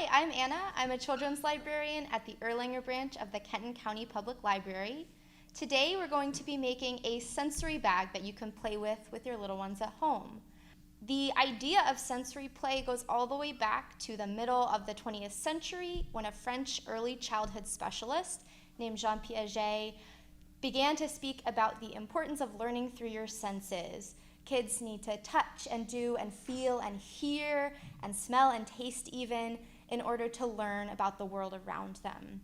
Hi, I'm Anna. I'm a children's librarian at the Erlanger branch of the Kenton County Public Library. Today we're going to be making a sensory bag that you can play with your little ones at home. The idea of sensory play goes all the way back to the middle of the 20th century when a French early childhood specialist named Jean Piaget began to speak about the importance of learning through your senses. Kids need to touch and do and feel and hear and smell and taste even in order to learn about the world around them.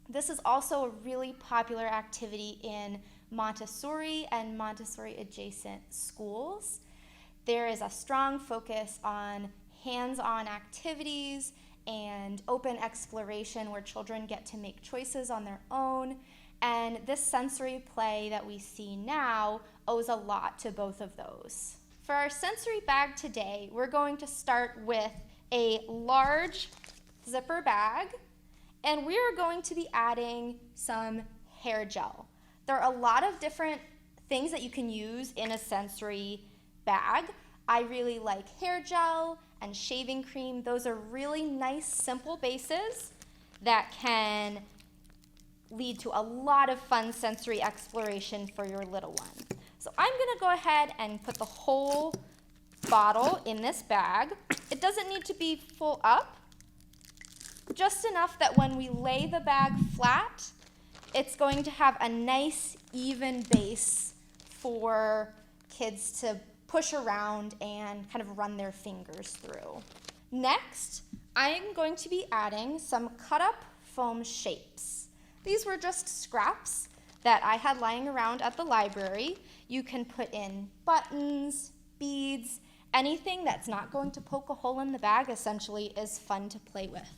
This is also a really popular activity in Montessori and Montessori adjacent schools. There is a strong focus on hands-on activities and open exploration where children get to make choices on their own. And this sensory play that we see now owes a lot to both of those. For our sensory bag today, we're going to start with a large zipper bag, and we're going to be adding some hair gel. There are a lot of different things that you can use in a sensory bag. I really like hair gel and shaving cream. Those are really nice, simple bases that can lead to a lot of fun sensory exploration for your little one. So I'm gonna go ahead and put the whole bottle in this bag. It doesn't need to be full up, just enough that when we lay the bag flat, it's going to have a nice even base for kids to push around and kind of run their fingers through. Next, I'm going to be adding some cut up foam shapes. These were just scraps that I had lying around at the library. You can put in buttons, beads, anything that's not going to poke a hole in the bag essentially is fun to play with.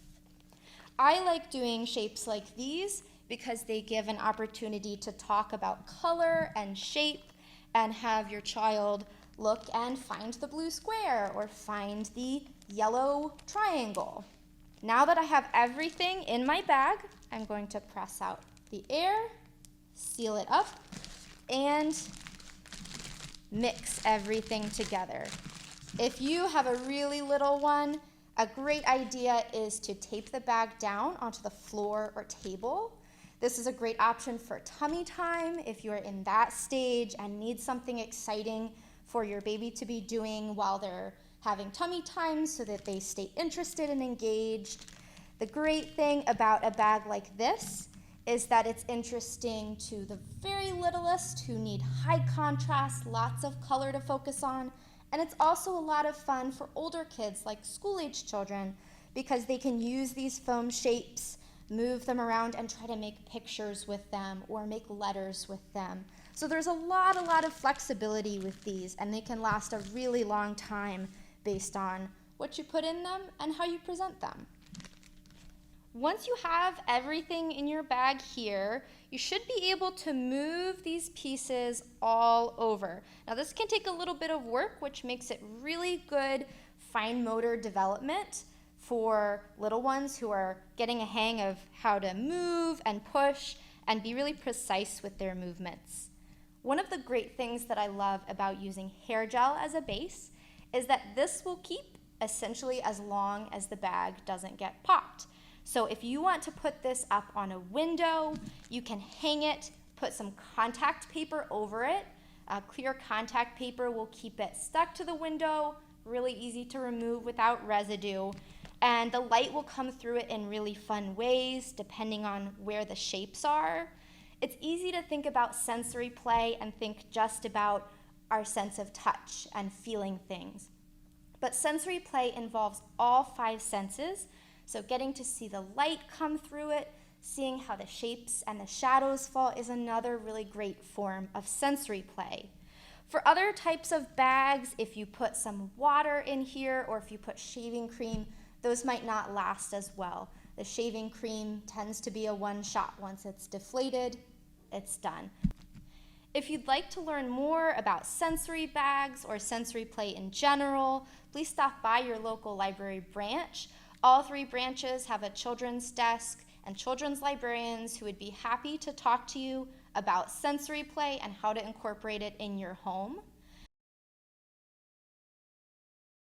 I like doing shapes like these because they give an opportunity to talk about color and shape and have your child look and find the blue square or find the yellow triangle. Now that I have everything in my bag, I'm going to press out the air, seal it up, and mix everything together. If you have a really little one, a great idea is to tape the bag down onto the floor or table. This is a great option for tummy time if you're in that stage and need something exciting for your baby to be doing while they're having tummy time so that they stay interested and engaged. The great thing about a bag like this is that it's interesting to the very littlest who need high contrast, lots of color to focus on, and it's also a lot of fun for older kids like school-age children because they can use these foam shapes, move them around, and try to make pictures with them or make letters with them. So there's a lot of flexibility with these, and they can last a really long time based on what you put in them and how you present them. Once you have everything in your bag here, you should be able to move these pieces all over. Now this can take a little bit of work, which makes it really good fine motor development for little ones who are getting a hang of how to move and push and be really precise with their movements. One of the great things that I love about using hair gel as a base is that this will keep essentially as long as the bag doesn't get popped. So if you want to put this up on a window, you can hang it, put some contact paper over it. Clear contact paper will keep it stuck to the window, really easy to remove without residue. And the light will come through it in really fun ways depending on where the shapes are. It's easy to think about sensory play and think just about our sense of touch and feeling things. But sensory play involves all 5 senses, so getting to see the light come through it, seeing how the shapes and the shadows fall is another really great form of sensory play. For other types of bags, if you put some water in here or if you put shaving cream, those might not last as well. The shaving cream tends to be a one-shot. Once it's deflated, it's done. If you'd like to learn more about sensory bags or sensory play in general, please stop by your local library branch. All 3 branches have a children's desk and children's librarians who would be happy to talk to you about sensory play and how to incorporate it in your home.